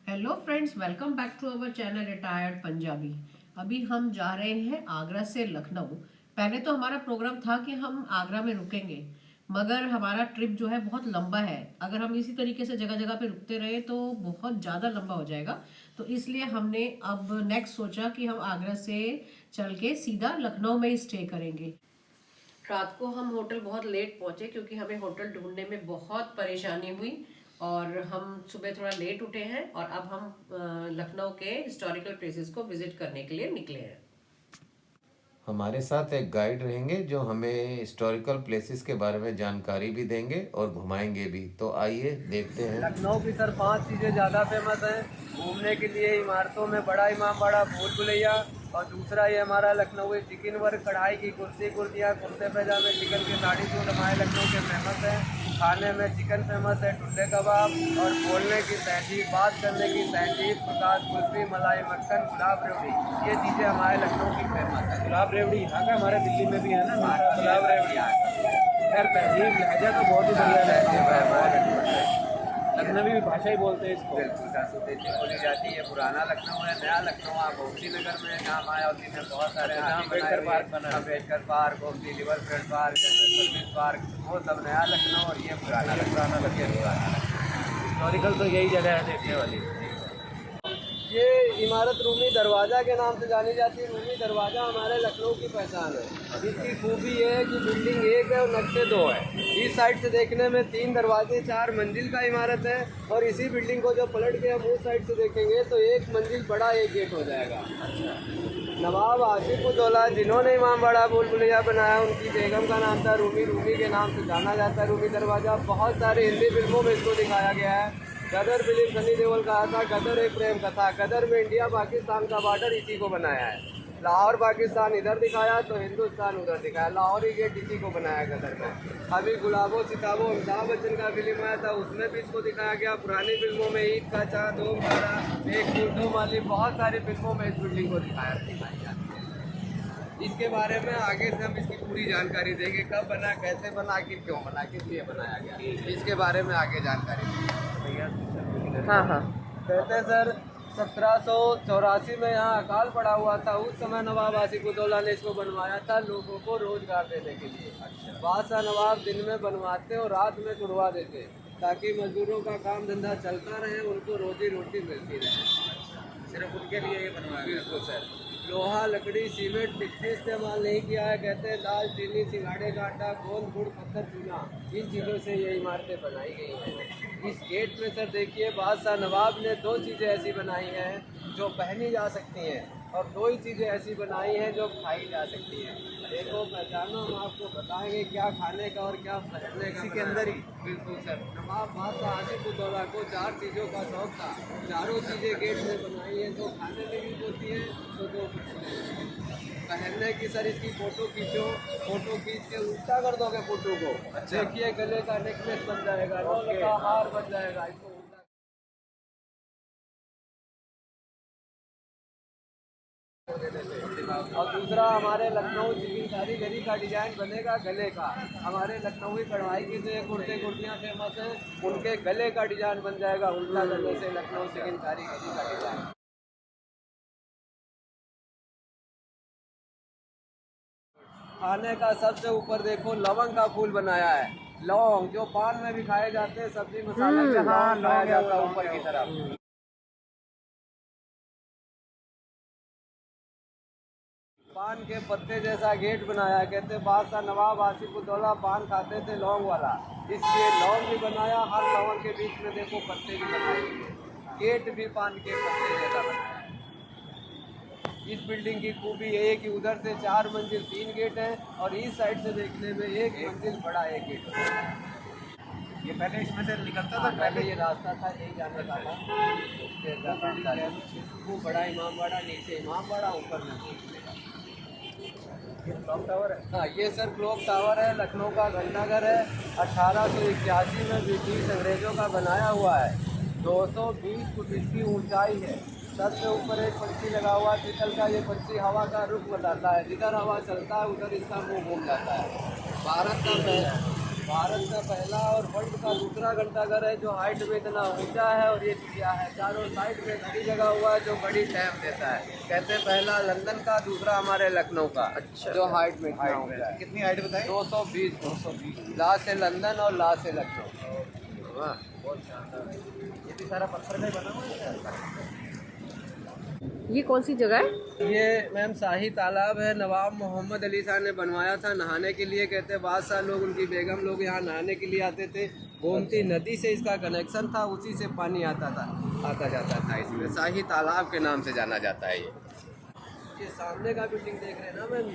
Hello friends, welcome back to our channel retired Punjabi. अभी हम जा रहे हैं आगरा से लखनऊ। पहले तो हमारा प्रोग्राम था कि हम आगरा में रुकेंगे, मगर हमारा ट्रिप जो है बहुत लंबा है। अगर हम इसी तरीके से जगह जगह पे रुकते रहे तो बहुत ज़्यादा लंबा हो जाएगा। तो इसलिए हमने अब नेक्स्ट सोचा कि हम आगरा से चल के सीधा लखनऊ में ही स्टे करेंगे। रात को हम होटल बहुत लेट पहुंचे क्योंकि हमें होटल ढूंढने में बहुत परेशानी हुई और हम सुबह थोड़ा लेट उठे हैं और अब हम लखनऊ के हिस्टोरिकल प्लेसेस को विजिट करने के लिए निकले हैं। हमारे साथ एक गाइड रहेंगे जो हमें हिस्टोरिकल प्लेसेस के बारे में जानकारी भी देंगे और घुमाएंगे भी। तो आइए देखते हैं। लखनऊ की सर 5 चीज़ें ज़्यादा फेमस हैं घूमने के लिए। इमारतों में बड़ा इमामबाड़ा, भूल भुलैया, और दूसरा ये हमारा लखनऊ चिकन वर्क, कढ़ाई की कुर्सी, कुर्तियाँ, कुर्ते पैजामे, चिकन की साड़ी सूट हमारे लखनऊ के फेमस हैं। खाने में चिकन फेमस है, टुंडे कबाब, और बोलने की तहजीब, बात करने की तहजीब, प्रकाश कुल्फी, मलाई मक्खन, गुलाब रेवड़ी, ये चीज़ें हमारे लखनऊ की फेमस है। गुलाब रेवड़ी यहाँ का हमारे दिल्ली में भी है ना, गुलाब रेवड़ी खैर तहजीब लहजा तो बहुत ही बढ़िया लहजा है। लखनवी भाषा ही बोलते हैं इसको। बिल्कुल सासुदेती बोली जाती है। पुराना लखनऊ है, नया लखनऊ आप गोमती नगर में, जहाँ मायावती में बहुत सारे अम्बेडकर पार्क बना है। Ambedkar park, Gomti river front park, general service park, वो सब नया लखनऊ, और ये पुराना लखनऊ। हिस्टोरिकल तो यही जगह है देखने वाली। ये इमारत रूमी दरवाज़ा के नाम से जानी जाती है। रूमी दरवाज़ा हमारे लखनऊ की पहचान है। इसकी खूबी ये है कि बिल्डिंग एक है और नक्शे 2 है। इस साइड से देखने में 3 दरवाजे, 4 मंजिल का इमारत है, और इसी बिल्डिंग को जो पलट के हम उस साइड से देखेंगे तो 1 मंजिल बड़ा 1 गेट हो जाएगा। नवाब आसिफ उद-दौला जिन्होंने इमामबाड़ा, भूल भुलैया बनाया, उनकी बेगम का नाम था रूमी। रूमी के नाम से जाना जाता है रूमी दरवाज़ा। बहुत सारी हिंदी फिल्मों में इसको दिखाया गया है। गदर फिल्म सनी देओल का था, गदर एक प्रेम कथा। गदर में इंडिया पाकिस्तान का बॉर्डर इसी को बनाया है। लाहौर पाकिस्तान इधर दिखाया तो हिंदुस्तान उधर दिखाया। लाहौरी गेट इसी को बनाया गदर में। अभी गुलाबो सिताबो अमिताभ बच्चन का फिल्म आया था, उसमें भी इसको दिखाया गया। पुरानी फिल्मों में ईद का चाँद, ओम तारा, एक फूल दो माली, बहुत सारी फिल्मों में इस बिल्डिंग को दिखाया जाती है। इसके बारे में आगे से हम इसकी पूरी जानकारी देंगे, कब बना, कैसे बना, कि क्यों बना, किस लिए बनाया गया, इसके बारे में आगे जानकारी देंगे। हाँ हाँ। कहते हैं सर 1784 में यहाँ अकाल पड़ा हुआ था। उस समय नवाब आसिफ उद-दौला ने इसको बनवाया था लोगों को रोजगार देने के लिए। बादशाह नवाब दिन में बनवाते और रात में छुड़वा देते, ताकि मजदूरों का काम धंधा चलता रहे, उनको रोजी रोटी मिलती रहे। सिर्फ उनके लिए ये बनवाया गया। बिल्कुल सर। लोहा, लकड़ी, सीमेंट, मिट्टी इस्तेमाल नहीं किया है। कहते हैं दाल, चीनी, सिंगाड़े का आटा, गोंद, गुड़, पत्थर, चूना, इन चीज़ों से ये इमारतें बनाई गई हैं। इस गेट में सर देखिए, बादशाह नवाब ने 2 चीज़ें ऐसी बनाई हैं जो पहनी जा सकती हैं, और 2 ही चीज़ें ऐसी बनाई हैं जो खाई जा सकती हैं। देखो, पहचानो, हम आपको बताएंगे क्या खाने का और क्या पहनने का। इसी के अंदर ही। बिल्कुल सर। नवाब बादशाह आसिफ उद-दौला को 4 चीज़ों का शौक था। चारों चीज़ें गेट में बनाई हैं। 2 खाने में यूज होती हैं, तो 2 पहनने की। सर इसकी फ़ोटो खींचो, फ़ोटो खींच के उल्टा कर दोगे फ़ोटो को, देखिए गले का नेकलेस बन जाएगा, नौल का हार बन जाएगा। इसको उल्टा। और दूसरा, हमारे लखनऊ चिकन कारीगरी का डिजाइन बनेगा गले का। हमारे लखनऊ की कढ़ाई की जो कुर्ते कुर्तियाँ फेमस हैं, उनके गले का डिजाइन बन जाएगा उल्टा करने से, लखनऊ चिकन कारीगरी का डिजाइन। खाने का सबसे ऊपर देखो, लवंग का फूल बनाया है। लौंग जो पान में भी खाए जाते हैं, सब्जी मसाला के लौंग खाया जाता है ऊपर की तरफ। पान के पत्ते जैसा गेट बनाया। कहते हैं बादशाह नवाब आसिफ उद-दौला पान खाते थे लौंग वाला, इसलिए लौंग भी बनाया। हर लौंग के बीच में देखो पत्ते भी बनाए। गेट भी पान के पत्ते जैसा बनाया है। इस बिल्डिंग की खूबी ये है कि उधर से 4 मंजिल 3 गेट है, और इस साइड से देखने में 1 मंजिल बड़ा 1 गेट है। ये पहले इसमें से निकलता था। पहले ये रास्ता था, यही जाने का था। वो बड़ा इमामबाड़ा, नीचे इमामबाड़ा, ऊपर में क्लॉक टावर है। हाँ, ये सर क्लॉक टावर है, लखनऊ का घंटाघर है। 1881 में ब्रिटिश अंग्रेजों का बनाया हुआ है। 220 फुट इसकी ऊंचाई है। सबसे ऊपर एक पंछी लगा हुआ है पीतल का। ये पंछी हवा का रुख बताता है, जिधर हवा चलता है उधर इसका मुंह घूम जाता है। भारत का भारत का पहला और वर्ल्ड का दूसरा घंटाघर है जो हाइट में इतना ऊंचा है और ये चिड़िया है। चारों साइड में घड़ी लगा हुआ है जो बड़ी टाइम देता है। कहते हैं पहला लंदन का, दूसरा हमारे लखनऊ का। अच्छा, जो हाइट में इतना ऊंचा है। कितनी हाइट बताई? 220 ला से लंदन और ला से लखनऊ। वाह, बहुत शानदार। ये भी सारा पत्थर का ही बना हुआ है। ये कौन सी जगह है? ये मैम शाही तालाब है, नवाब मोहम्मद अली शाह ने बनवाया था नहाने के लिए। कहते हैं बादशाह लोग, उनकी बेगम लोग यहाँ नहाने के लिए आते थे। गोमती नदी से इसका कनेक्शन था, उसी से पानी आता जाता था। इसमें शाही तालाब के नाम से जाना जाता है। ये सामने का बिल्डिंग देख रहे हैं ना मैम,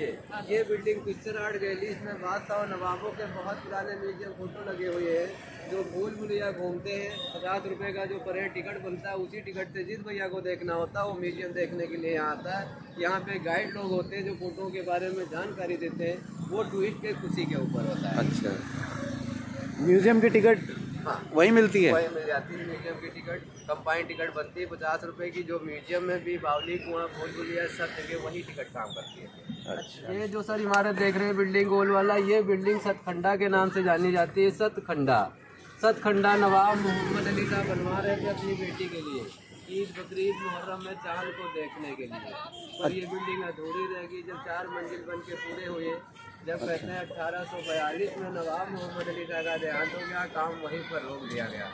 ये बिल्डिंग पिक्चर आर्ट गैलरी, इसमें बादशाह और नवाबों के बहुत पुराने म्यूजियम फोटो लगे हुए हैं। जो भूल भुलैया घूमते हैं, 50 रुपये का जो पर हेड टिकट बनता है, उसी टिकट से जिस भैया को देखना होता है वो म्यूजियम देखने के लिए यहाँ आता है। यहाँ पे गाइड लोग होते हैं जो फोटो के बारे में जानकारी देते हैं। वो टूरिस्ट के खुशी के ऊपर होता है। अच्छा, म्यूजियम की टिकट हाँ, वही मिलती है? वही मिल जाती है। म्यूजियम की टिकट कंबाइंड टिकट बनती है 50 रुपये की। जो म्यूजियम में भी बावली, कुआं, भूल भुलैया सब जगह वही टिकट काम करती है। अच्छा, ये जो सर इमारत देख रहे हैं बिल्डिंग गोल वाला, ये बिल्डिंग सतखंडा के नाम से जानी जाती है। सतखंडा नवाब मोहम्मद अली साहब बनवा रहे थे अपनी बेटी के लिए, ईद, बकरीद, मुहर्रम में चांद को देखने के लिए। पर ये बिल्डिंग अधूरी रह गई। जब 4 मंजिल बन के पूरे हुए, जब कहते हैं 1842 में नवाब मोहम्मद अली शाह का देहांत हो गया, काम वहीं पर रोक दिया गया।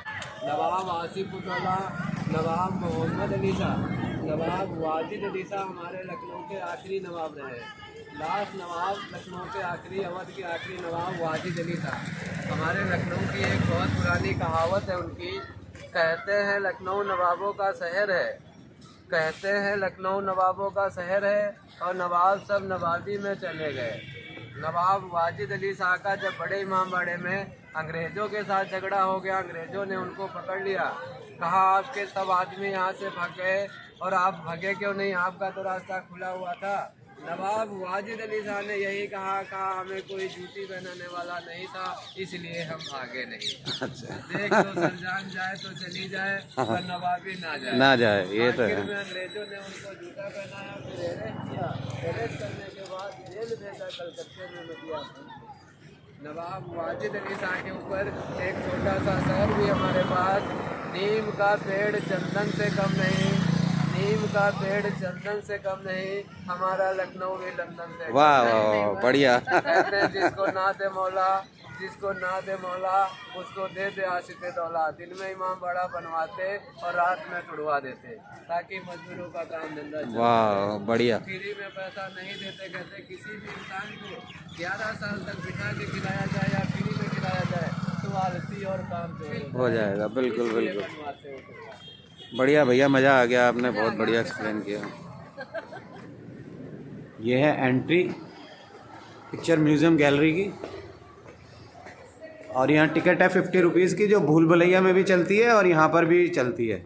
नवाब आसिफुद्दौला, नवाब मोहम्मद अली शाह, नवाब वाजिद अली शाह हमारे लखनऊ के आखिरी नवाब रहे। लास्ट नवाब लखनऊ के आखिरी, अवध के आखिरी नवाब वाजिद अली शाह। हमारे लखनऊ की एक बहुत पुरानी कहावत है उनकी। कहते हैं लखनऊ नवाबों का शहर है, कहते हैं लखनऊ नवाबों का शहर है, और नवाब सब नवाबी में चले गए। नवाब वाजिद अली शाह का जब बड़े इमामबाड़े में अंग्रेज़ों के साथ झगड़ा हो गया, अंग्रेज़ों ने उनको पकड़ लिया। कहा आपके सब आदमी यहाँ से भाग गए और आप भागे क्यों नहीं, आपका तो रास्ता खुला हुआ था। नवाब वाजिद अली शाह ने यही कहा हमें कोई जूती पहनाने वाला नहीं था, इसलिए हम भागे नहीं। अच्छा, देख लो सर, जान जाए तो चली जाए पर नवाबी ना जाए। ये तो है। आखिर में अंग्रेजों ने उनको जूता पहनाया, फिर अरेस्ट किया। अरेस्ट करने के बाद जेल भेजा कलकत्ते में मिलिया। नवाब वाजिद अली शाह के ऊपर एक छोटा सा शहर भी हमारे पास, नीम का पेड़ चंदन से कम नहीं, नीम का पेड़ चंदन से कम नहीं, हमारा लखनऊ भी लंदन से। वाह वाह वाह, बढ़िया। कहते हैं जिसको ना दे मौला, जिसको ना दे मौला उसको दे दे आशिक़े दौला। दिन में इमाम बड़ा बनवाते और रात में तुड़वा देते ताकि मजदूरों का काम धंधा चले। वाह, बढ़िया। फ्री में पैसा नहीं देते। कहते किसी भी इंसान को 11 साल तक बिठा के खिलाया जाए या फ्री में खिलाया जाए तो आलसी और काम हो जाएगा। बिल्कुल इसलिए बिल्कुल, बनवाते हो। बढ़िया भैया, मज़ा आ गया, आपने बहुत बढ़िया एक्सप्लेन किया। ये है एंट्री पिक्चर म्यूज़ियम गैलरी की, और यहाँ टिकट है 50 रुपीज़ की, जो भूल भुलैया में भी चलती है और यहाँ पर भी चलती है।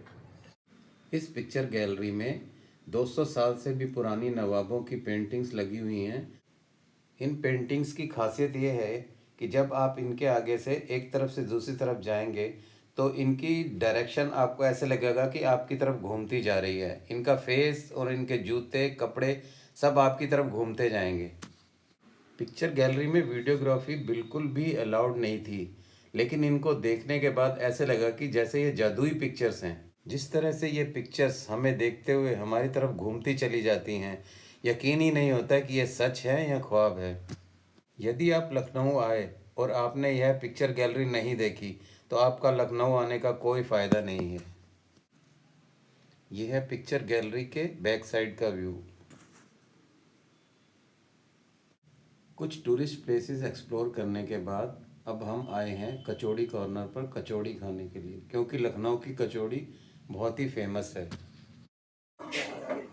इस पिक्चर गैलरी में 200 साल से भी पुरानी नवाबों की पेंटिंग्स लगी हुई हैं। इन पेंटिंग्स की खासियत ये है कि जब आप इनके आगे से एक तरफ से दूसरी तरफ जाएंगे तो इनकी डायरेक्शन आपको ऐसे लगेगा कि आपकी तरफ घूमती जा रही है। इनका फेस और इनके जूते, कपड़े सब आपकी तरफ घूमते जाएंगे। पिक्चर गैलरी में वीडियोग्राफी बिल्कुल भी अलाउड नहीं थी, लेकिन इनको देखने के बाद ऐसे लगा कि जैसे ये जादुई पिक्चर्स हैं। जिस तरह से ये पिक्चर्स हमें देखते हुए हमारी तरफ घूमती चली जाती हैं, यकीन ही नहीं होता कि ये सच है या ख्वाब है। यदि आप लखनऊ आए और आपने यह पिक्चर गैलरी नहीं देखी तो आपका लखनऊ आने का कोई फ़ायदा नहीं है। यह है पिक्चर गैलरी के बैक साइड का व्यू। कुछ टूरिस्ट प्लेसेस एक्सप्लोर करने के बाद अब हम आए हैं कचौड़ी कॉर्नर पर कचौड़ी खाने के लिए, क्योंकि लखनऊ की कचौड़ी बहुत ही फेमस है।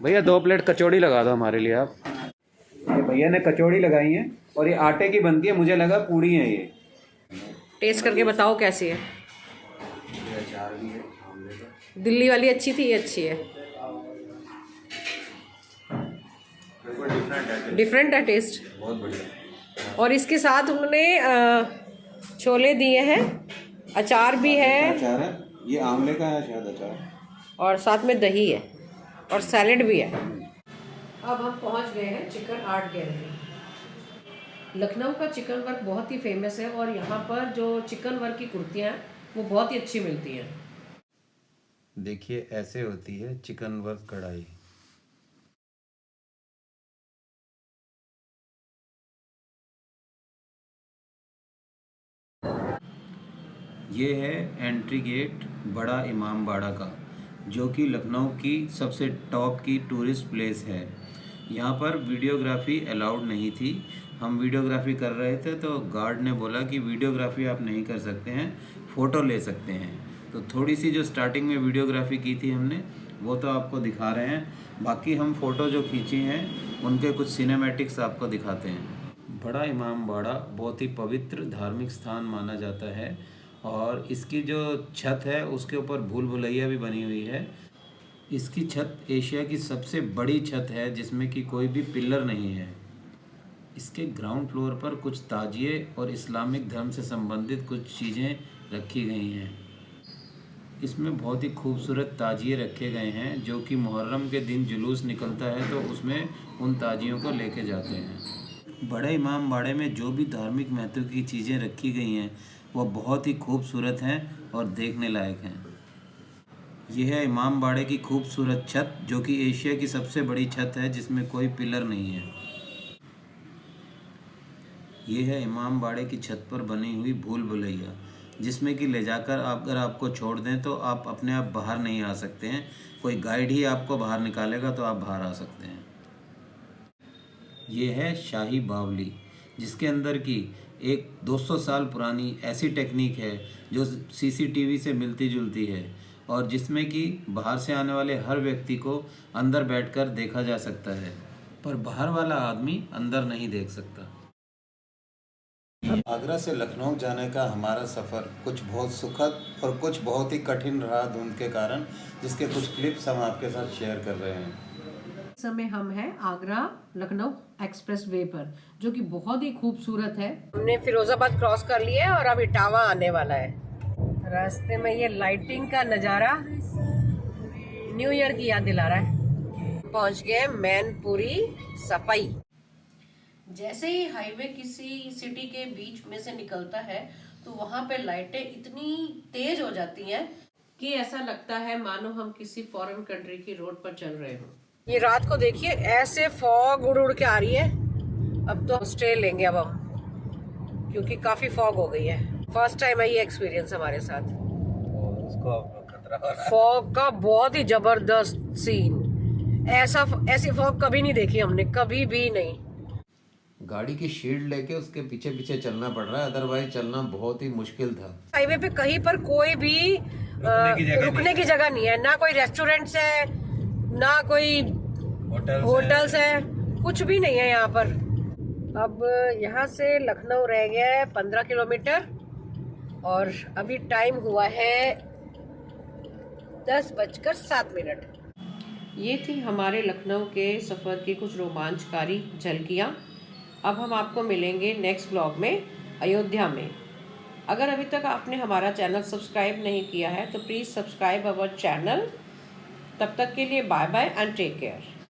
भैया 2 प्लेट कचौड़ी लगा दो हमारे लिए आप। ये भैया ने कचौड़ी लगाई है और ये आटे की बनती है, मुझे लगा पूड़ी है ये। टेस्ट करके बताओ कैसी है। अचार भी है आमले का। दिल्ली वाली अच्छी थी, ये अच्छी है। डिफरेंट है टेस्ट, बहुत बढ़िया। और इसके साथ उन्होंने छोले दिए हैं, अचार भी है, अचार है, ये आमले का है शायद अचार, और साथ में दही है और सैलेड भी है। अब हम पहुंच गए हैं चिकन आर्ट गैलरी। लखनऊ का चिकन वर्क बहुत ही फेमस है और यहाँ पर जो चिकन वर्क की कुर्तियाँ हैं वो बहुत ही अच्छी मिलती हैं। देखिए ऐसे होती है चिकन वर्क कढ़ाई। ये है एंट्री गेट बड़ा इमाम बाड़ा का, जो कि लखनऊ की सबसे टॉप की टूरिस्ट प्लेस है। यहाँ पर वीडियोग्राफी अलाउड नहीं थी। हम वीडियोग्राफी कर रहे थे तो गार्ड ने बोला कि वीडियोग्राफी आप नहीं कर सकते हैं, फ़ोटो ले सकते हैं। तो थोड़ी सी जो स्टार्टिंग में वीडियोग्राफी की थी हमने वो तो आपको दिखा रहे हैं, बाकी हम फ़ोटो जो खींची हैं उनके कुछ सिनेमैटिक्स आपको दिखाते हैं। बड़ा इमाम बाड़ा बहुत ही पवित्र धार्मिक स्थान माना जाता है और इसकी जो छत है उसके ऊपर भूल भुलैया भी बनी हुई है। इसकी छत एशिया की सबसे बड़ी छत है जिसमें कि कोई भी पिलर नहीं है। इसके ग्राउंड फ्लोर पर कुछ ताजिए और इस्लामिक धर्म से संबंधित कुछ चीज़ें रखी गई हैं। इसमें बहुत ही खूबसूरत ताजिए रखे गए हैं, जो कि मुहर्रम के दिन जुलूस निकलता है तो उसमें उन ताजियों को लेके जाते हैं। बड़े इमाम बाड़े में जो भी धार्मिक महत्व की चीज़ें रखी गई हैं वो बहुत ही खूबसूरत हैं और देखने लायक हैं। यह है इमाम बाड़े की खूबसूरत छत, जो कि एशिया की सबसे बड़ी छत है जिसमें कोई पिलर नहीं है। यह है इमाम बाड़े की छत पर बनी हुई भूल भुलैया, जिसमें कि ले जाकर अगर आपको छोड़ दें तो आप अपने आप बाहर नहीं आ सकते हैं। कोई गाइड ही आपको बाहर निकालेगा तो आप बाहर आ सकते हैं। ये है शाही बावली, जिसके अंदर की एक 200 साल पुरानी ऐसी टेक्निक है जो सीसीटीवी से मिलती जुलती है और जिसमें कि बाहर से आने वाले हर व्यक्ति को अंदर बैठकर देखा जा सकता है, पर बाहर वाला आदमी अंदर नहीं देख सकता। आगरा से लखनऊ जाने का हमारा सफ़र कुछ बहुत सुखद और कुछ बहुत ही कठिन रहा धुंध के कारण, जिसके कुछ क्लिप्स हम आपके साथ शेयर कर रहे हैं। इस समय हम हैं आगरा लखनऊ एक्सप्रेस वे पर, जो कि बहुत ही खूबसूरत है। हमने फिरोजाबाद क्रॉस कर लिया है और अब इटावा आने वाला है। रास्ते में ये लाइटिंग का नज़ारा न्यू ईयर की याद दिला रहा है। पहुंच गए मैनपुरी सफाई। जैसे ही हाईवे किसी सिटी के बीच में से निकलता है तो वहां पे लाइटें इतनी तेज हो जाती हैं कि ऐसा लगता है मानो हम किसी फॉरेन कंट्री की रोड पर चल रहे हों। ये रात को देखिए ऐसे फॉग उड़ उड़ के आ रही है। अब तो स्टे लेंगे अब हम, क्योंकि काफी फॉग हो गई है। फर्स्ट टाइम है ये एक्सपीरियंस हमारे साथ। फॉग का बहुत ही जबरदस्त सीन, ऐसी फॉग कभी नहीं देखी हमने, कभी भी नहीं। गाड़ी की शील्ड लेके उसके पीछे पीछे चलना पड़ रहा है, अदरवाइज चलना बहुत ही मुश्किल था। हाईवे पे कहीं पर कोई भी रुकने की जगह नहीं है, ना कोई रेस्टोरेंट्स है, ना कोई होटल्स है, कुछ भी नहीं है यहाँ पर। अब यहाँ से लखनऊ रह गया है 15 किलोमीटर और अभी टाइम हुआ है 10:07। ये थी हमारे लखनऊ के सफ़र की कुछ रोमांचकारी झलकियाँ। अब हम आपको मिलेंगे नेक्स्ट ब्लॉग में अयोध्या में। अगर अभी तक आपने हमारा चैनल सब्सक्राइब नहीं किया है तो प्लीज़ सब्सक्राइब अवर चैनल। तब तक के लिए bye bye and take care.